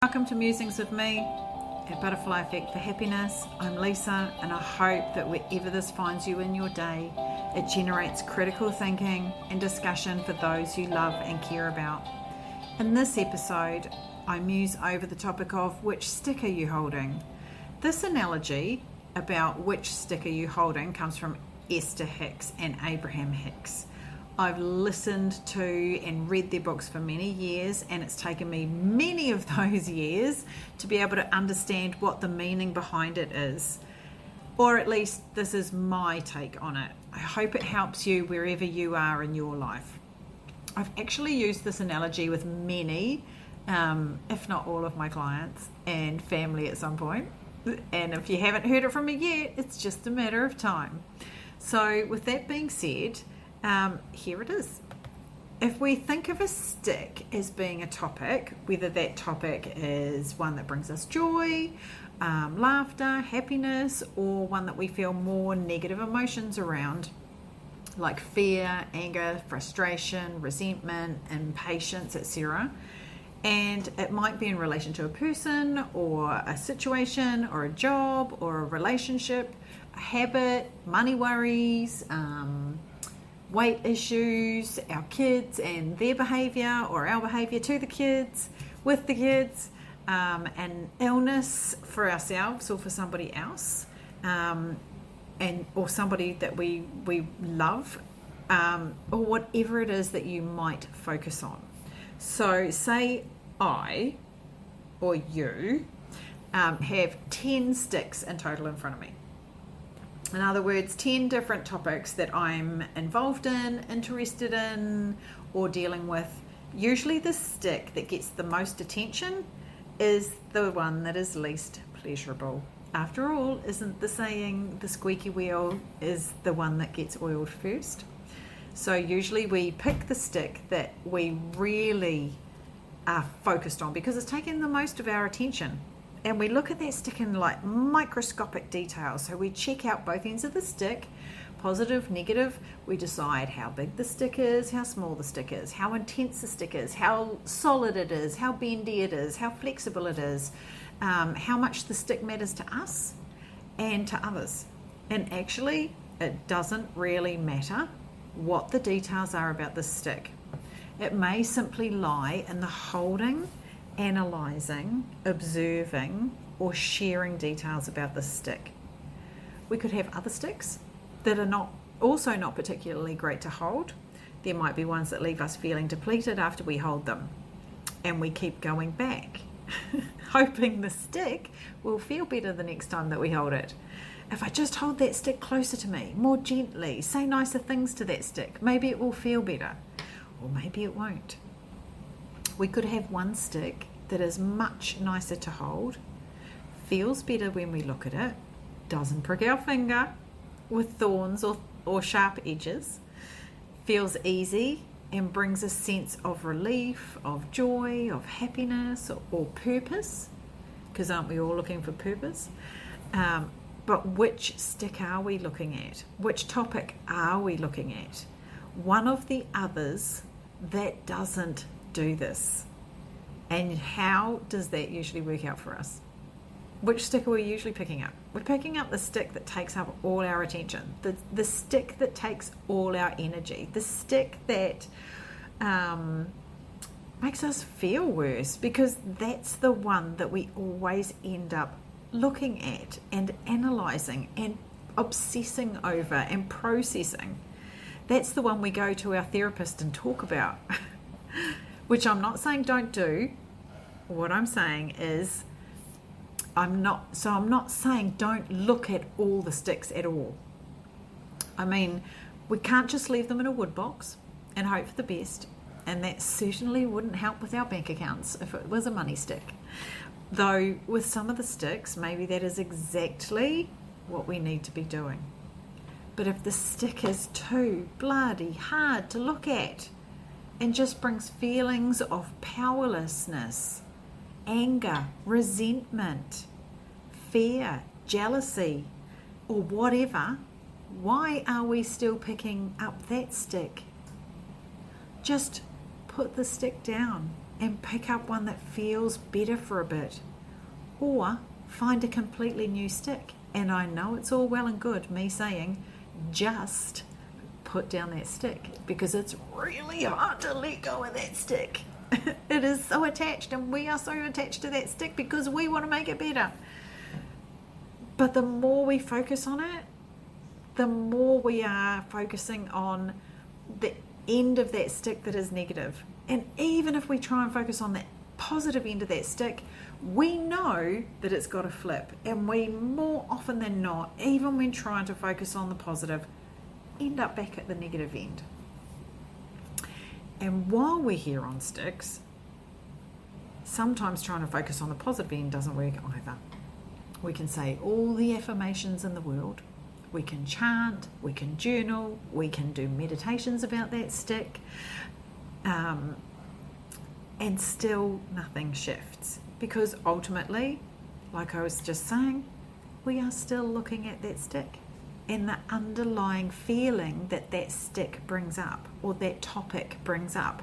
Welcome to Musings with me, a Butterfly Effect for Happiness. I'm Lisa, and I hope that wherever this finds you in your day, it generates critical thinking and discussion for those you love and care about. In this episode, I muse over the topic of which stick are you holding. This analogy about which stick are you holding comes from Esther Hicks and Abraham Hicks. I've listened to and read their books for many years, and it's taken me many of those years to be able to understand what the meaning behind it is. Or at least this is my take on it. I hope it helps you wherever you are in your life. I've actually used this analogy with many, if not all of my clients and family at some point. And if you haven't heard it from me yet, it's just a matter of time. So with that being said, here it is. If we think of a stick as being a topic, whether that topic is one that brings us joy, laughter, happiness, or one that we feel more negative emotions around, like fear, anger, frustration, resentment, impatience, etc. And it might be in relation to a person or a situation or a job or a relationship, a habit, money worries, weight issues, our kids and their behaviour or our behaviour to the kids, with the kids, an illness for ourselves or for somebody else, or somebody that we love, or whatever it is that you might focus on. So say I or you have 10 sticks in total in front of me. In other words, 10 different topics that I'm involved in, interested in, or dealing with. Usually the stick that gets the most attention is the one that is least pleasurable. After all, isn't the saying the squeaky wheel is the one that gets oiled first? So usually we pick the stick that we really are focused on because it's taking the most of our attention. And we look at that stick in like microscopic detail. So we check out both ends of the stick, positive, negative. We decide how big the stick is, how small the stick is, how intense the stick is, how solid it is, how bendy it is, how flexible it is, how much the stick matters to us and to others. And actually, it doesn't really matter what the details are about the stick. It may simply lie in the holding, analysing, observing, or sharing details about the stick. We could have other sticks that are also not particularly great to hold. There might be ones that leave us feeling depleted after we hold them, and we keep going back, hoping the stick will feel better the next time that we hold it. If I just hold that stick closer to me, more gently, say nicer things to that stick, maybe it will feel better, or maybe it won't. We could have one stick that is much nicer to hold, feels better when we look at it, doesn't prick our finger with thorns or sharp edges, feels easy and brings a sense of relief, of joy, of happiness, or purpose, because aren't we all looking for purpose? But which stick are we looking at? Which topic are we looking at? One of the others that doesn't do this. And how does that usually work out for us? Which stick are we usually picking up? We're picking up the stick that takes up all our attention, the stick that takes all our energy, the stick that makes us feel worse, because that's the one that we always end up looking at and analysing and obsessing over and processing. That's the one we go to our therapist and talk about. Which I'm not saying don't do. What I'm saying is I'm not saying don't look at all the sticks at all. I mean, we can't just leave them in a wood box and hope for the best, and that certainly wouldn't help with our bank accounts if it was a money stick. Though with some of the sticks, maybe that is exactly what we need to be doing. But if the stick is too bloody hard to look at and just brings feelings of powerlessness, anger, resentment, fear, jealousy, or whatever, why are we still picking up that stick? Just put the stick down and pick up one that feels better for a bit, or find a completely new stick. And I know it's all well and good me saying just put down that stick, because it's really hard to let go of that stick. It is so attached, and we are so attached to that stick because we want to make it better. But the more we focus on it, the more we are focusing on the end of that stick that is negative. And even if we try and focus on that positive end of that stick, we know that it's got a flip, and we more often than not, even when trying to focus on the positive, end up back at the negative end. And while we're here on sticks, sometimes trying to focus on the positive end doesn't work either. We can say all the affirmations in the world, we can chant, we can journal, we can do meditations about that stick, and still nothing shifts, because ultimately, like I was just saying, we are still looking at that stick and the underlying feeling that that stick brings up, or that topic brings up.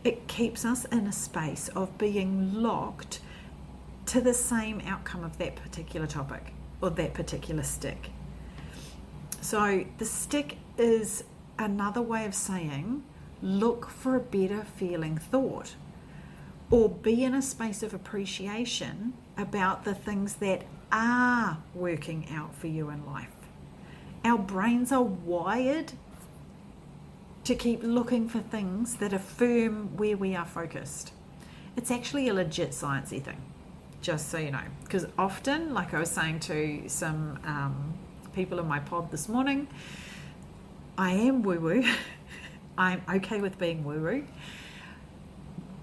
It keeps us in a space of being locked to the same outcome of that particular topic or that particular stick. So the stick is another way of saying, look for a better feeling thought, or be in a space of appreciation about the things that are working out for you in life. Our brains are wired to keep looking for things that affirm where we are focused. It's actually a legit sciencey thing, just so you know, because often, like I was saying to some people in my pod this morning, I am woo-woo. I'm okay with being woo-woo.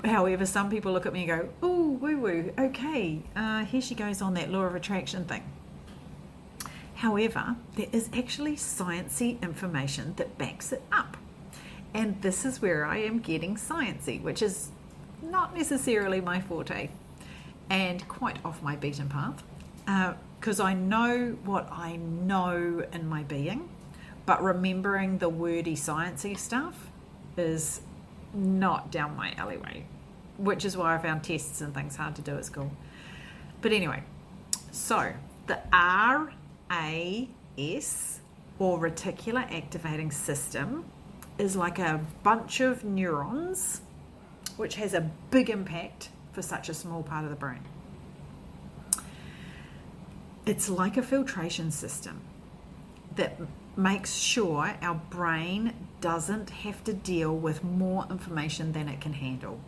However, some people look at me and go, "Oh, woo-woo, okay, here she goes on that law of attraction thing." However, there is actually sciencey information that backs it up. And this is where I am getting sciencey, which is not necessarily my forte and quite off my beaten path, because I know what I know in my being, but remembering the wordy sciencey stuff is not down my alleyway, which is why I found tests and things hard to do at school. But anyway, so the RAS, or reticular activating system, is like a bunch of neurons, which has a big impact for such a small part of the brain. It's like a filtration system that makes sure our brain doesn't have to deal with more information than it can handle.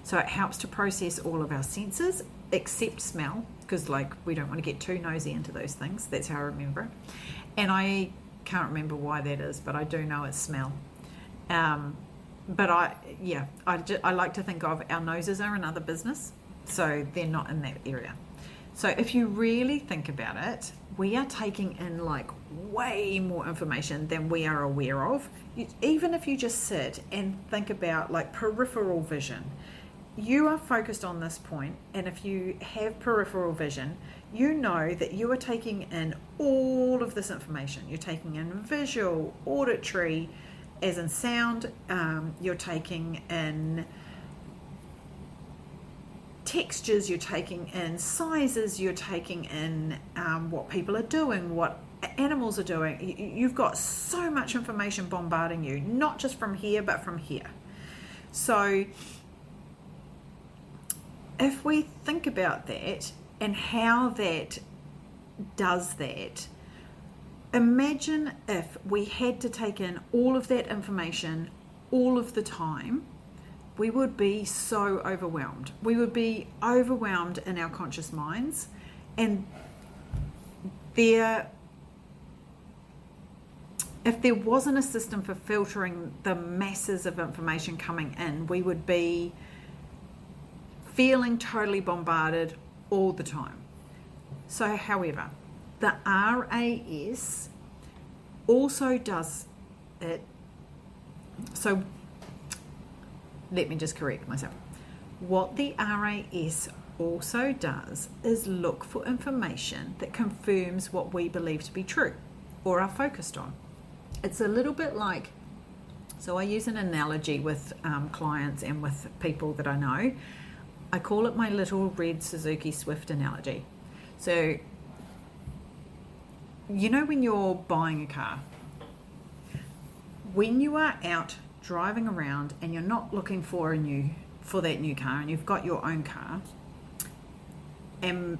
So it helps to process all of our senses except smell, because like we don't want to get too nosy into those things. That's how I remember it. And I can't remember why that is, but I do know it's smell. But I like to think of our noses are another business, so they're not in that area. So if you really think about it, we are taking in like way more information than we are aware of. Even if you just sit and think about like peripheral vision, you are focused on this point, and if you have peripheral vision, you know that you are taking in all of this information. You're taking in visual, auditory, as in sound, you're taking in textures, you're taking in sizes, you're taking in what people are doing, what animals are doing. You've got so much information bombarding you, not just from here, but from here. So if we think about that and how that does that, imagine if we had to take in all of that information all of the time, we would be so overwhelmed. We would be overwhelmed in our conscious minds, and if there wasn't a system for filtering the masses of information coming in, we would be feeling totally bombarded all the time. So, however, the RAS also does it. So, let me just correct myself. What the RAS also does is look for information that confirms what we believe to be true or are focused on. It's a little bit like So I use an analogy with clients and with people that I know. I call it my little red Suzuki Swift analogy. So, you know when you're buying a car, when you are out driving around and you're not looking for that new car and you've got your own car, and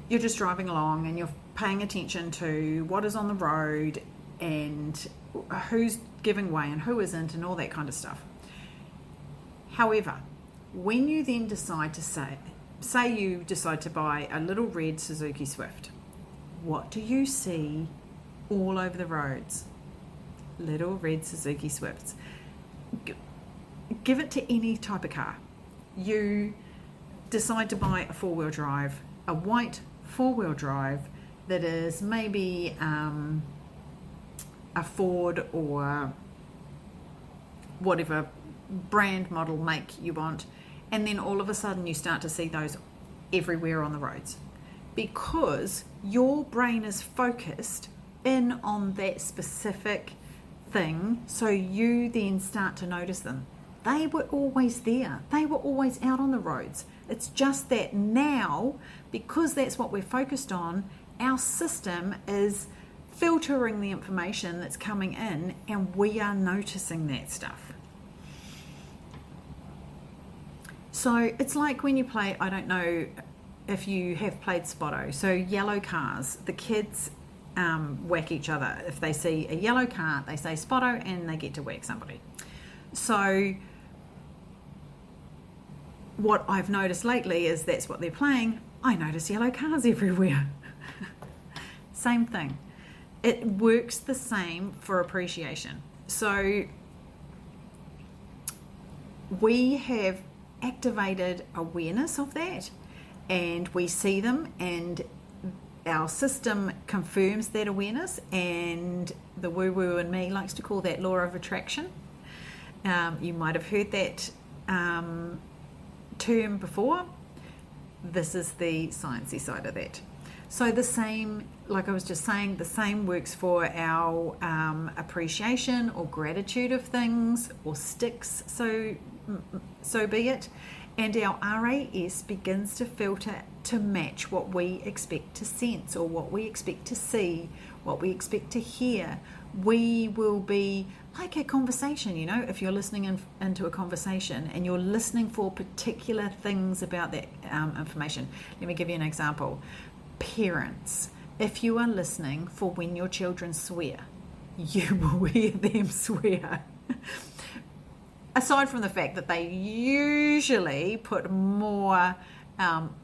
you're just driving along and you're paying attention to what is on the road and who's giving way and who isn't and all that kind of stuff. However, when you then decide to say you decide to buy a little red Suzuki Swift, what do you see all over the roads? Little red Suzuki Swifts. Give it to any type of car. You decide to buy a four-wheel drive, a white four-wheel drive that is maybe a Ford or whatever brand, model, make you want, and then all of a sudden you start to see those everywhere on the roads because your brain is focused in on that specific thing, so you then start to notice them. They were always there. They were always out on the roads. It's just that now, because that's what we're focused on, our system is filtering the information that's coming in and we are noticing that stuff. So it's like when you play, I don't know if you have played Spotto, so yellow cars, the kids whack each other. If they see a yellow car, they say Spotto and they get to whack somebody. So what I've noticed lately is that's what they're playing. I notice yellow cars everywhere. Same thing. It works the same for appreciation. So we have activated awareness of that and we see them and our system confirms that awareness, and the woo-woo in me likes to call that law of attraction. You might have heard that term before. This is the sciencey side of that. So the same, like I was just saying, the same works for our appreciation or gratitude of things or sticks, so be it. And our RAS begins to filter to match what we expect to sense or what we expect to see, what we expect to hear. We will be like a conversation, you know, if you're listening into a conversation and you're listening for particular things about that information. Let me give you an example. Parents, if you are listening for when your children swear, you will hear them swear. Aside from the fact that they usually put more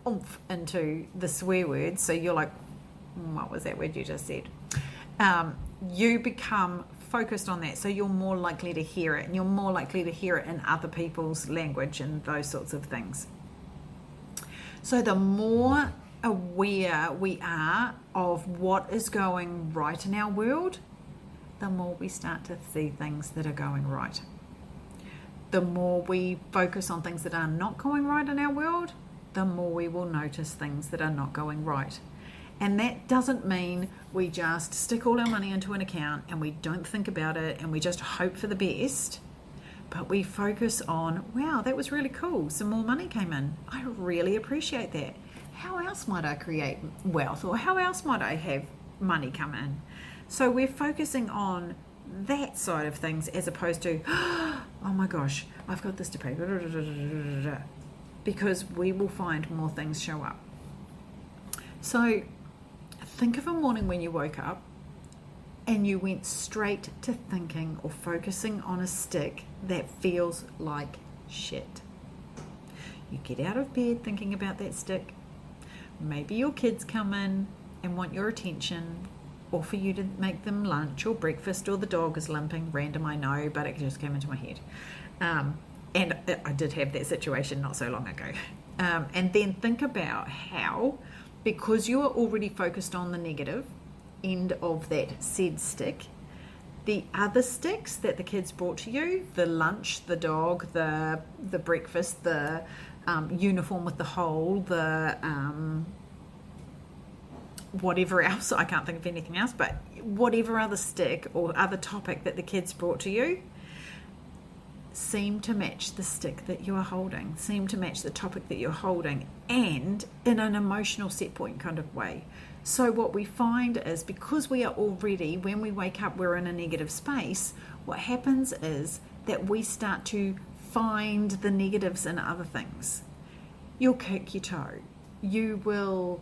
oomph into the swear words, so you're like, what was that word you just said? You become focused on that, so you're more likely to hear it, and you're more likely to hear it in other people's language and those sorts of things. So the more aware we are of what is going right in our world, the more we start to see things that are going right. The more we focus on things that are not going right in our world, the more we will notice things that are not going right. And that doesn't mean we just stick all our money into an account and we don't think about it and we just hope for the best, but we focus on, wow, that was really cool. Some more money came in. I really appreciate that. How else might I create wealth, or how else might I have money come in? So we're focusing on that side of things as opposed to, oh my gosh, I've got this to pay, because we will find more things show up. So think of a morning when you woke up and you went straight to thinking or focusing on a stick that feels like shit. You get out of bed thinking about that stick. Maybe your kids come in and want your attention, or for you to make them lunch or breakfast, or the dog is limping. Random, I know, but it just came into my head. And I did have that situation not so long ago. And then think about how, because you are already focused on the negative end of that said stick, the other sticks that the kids brought to you, the lunch, the dog, the breakfast, the uniform with the hole, the whatever else, I can't think of anything else, but whatever other stick or other topic that the kids brought to you, seem to match the stick that you are holding, seem to match the topic that you're holding, and in an emotional set point kind of way. So what we find is, because we are already, when we wake up, we're in a negative space, what happens is that we start to find the negatives in other things. You'll kick your toe, you will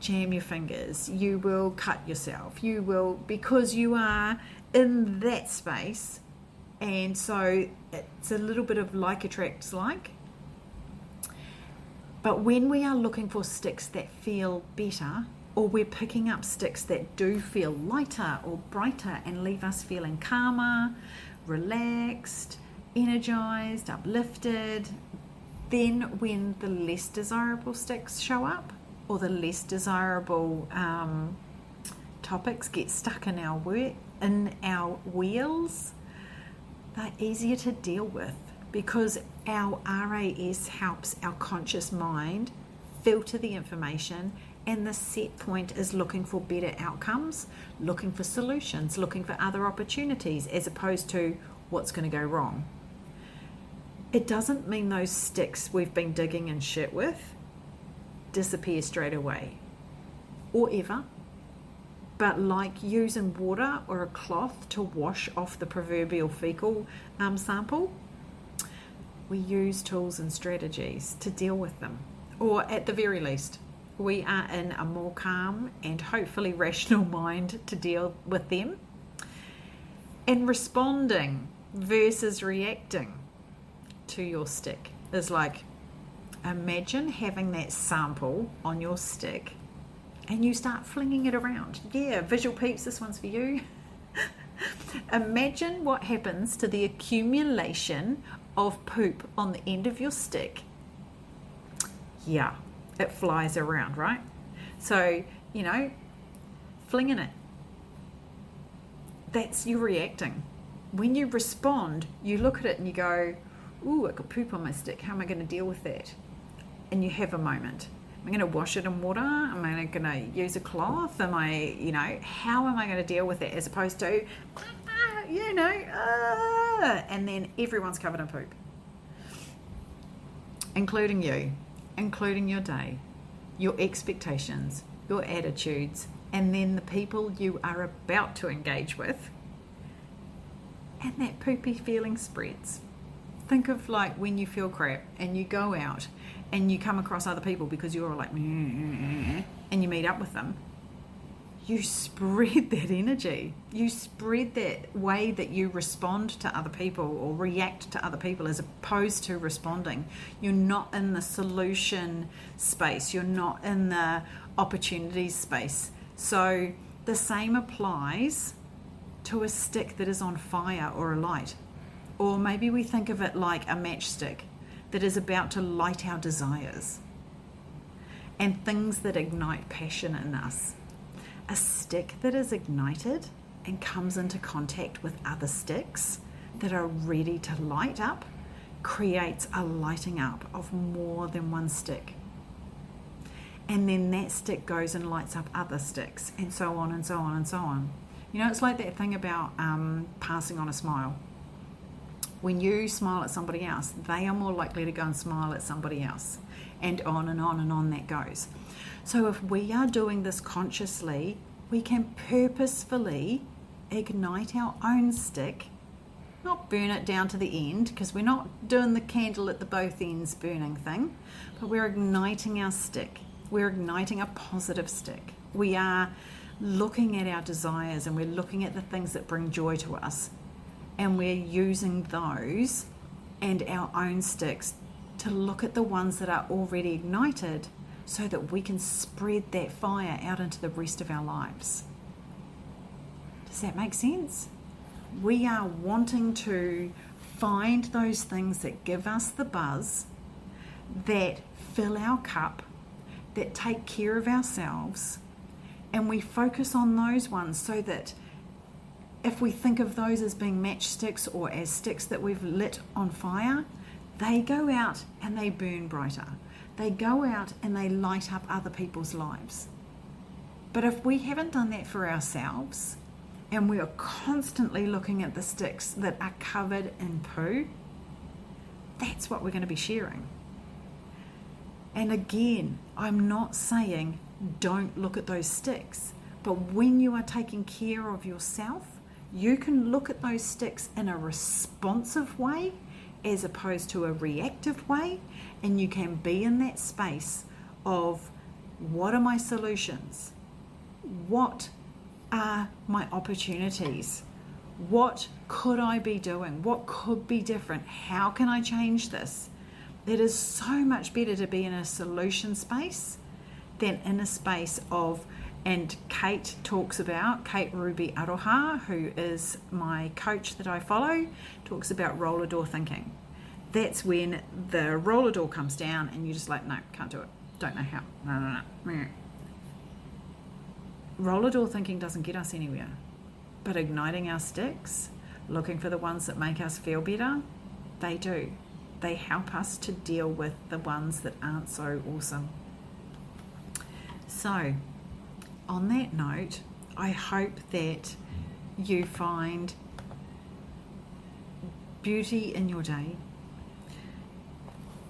jam your fingers, you will cut yourself, you will, because you are in that space. And so it's a little bit of like attracts like. But when we are looking for sticks that feel better, or we're picking up sticks that do feel lighter or brighter and leave us feeling calmer, relaxed, energized, uplifted, then when the less desirable sticks show up, or the less desirable topics get stuck in our wheels, they're easier to deal with, because our RAS helps our conscious mind filter the information, and the set point is looking for better outcomes, looking for solutions, looking for other opportunities, as opposed to what's going to go wrong. It doesn't mean those sticks we've been digging in shit with disappear straight away or ever, but like using water or a cloth to wash off the proverbial fecal sample, we use tools and strategies to deal with them. Or at the very least, we are in a more calm and hopefully rational mind to deal with them. And responding versus reacting to your stick is like, imagine having that sample on your stick and you start flinging it around. Yeah, visual peeps, this one's for you. Imagine what happens to the accumulation of poop on the end of your stick. Yeah, it flies around, right? So, flinging it. That's you reacting. When you respond, you look at it and you go, ooh, I got poop on my stick. How am I going to deal with that? And you have a moment. Am I going to wash it in water? Am I going to use a cloth? How am I going to deal with it? As opposed to, and then everyone's covered in poop. Including you, including your day, your expectations, your attitudes, and then the people you are about to engage with. And that poopy feeling spreads. Think of like when you feel crap and you go out and you come across other people because you're like, and you meet up with them. You spread that energy. You spread that way that you respond to other people or react to other people as opposed to responding. You're not in the solution space. You're not in the opportunities space. So the same applies to a stick that is on fire or a light. Or maybe we think of it like a matchstick that is about to light our desires and things that ignite passion in us. A stick that is ignited and comes into contact with other sticks that are ready to light up creates a lighting up of more than one stick. And then that stick goes and lights up other sticks, and so on and so on and so on. It's like that thing about passing on a smile. When you smile at somebody else, they are more likely to go and smile at somebody else. And on and on and on that goes. So if we are doing this consciously, we can purposefully ignite our own stick, not burn it down to the end, because we're not doing the candle at the both ends burning thing, but we're igniting our stick. We're igniting a positive stick. We are looking at our desires and we're looking at the things that bring joy to us. And we're using those and our own sticks to look at the ones that are already ignited so that we can spread that fire out into the rest of our lives. Does that make sense? We are wanting to find those things that give us the buzz, that fill our cup, that take care of ourselves, and we focus on those ones so that if we think of those as being matchsticks or as sticks that we've lit on fire, they go out and they burn brighter. They go out and they light up other people's lives. But if we haven't done that for ourselves and we are constantly looking at the sticks that are covered in poo, That's what we're going to be sharing. And again, I'm not saying don't look at those sticks, but when you are taking care of yourself, you can look at those sticks in a responsive way as opposed to a reactive way, and you can be in that space of what are my solutions? What are my opportunities? What could I be doing? What could be different? How can I change this? It is so much better to be in a solution space than in a space of, and Kate Ruby Aroha, who is my coach that I follow, talks about roller door thinking. That's when the roller door comes down and you're just like, no, can't do it. Don't know how. No. Roller door thinking doesn't get us anywhere. But igniting our sticks, looking for the ones that make us feel better, they do. They help us to deal with the ones that aren't so awesome. So, on that note, I hope that you find beauty in your day.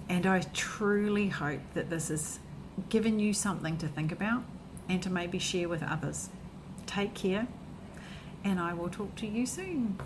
And I truly hope that this has given you something to think about and to maybe share with others. Take care, and I will talk to you soon.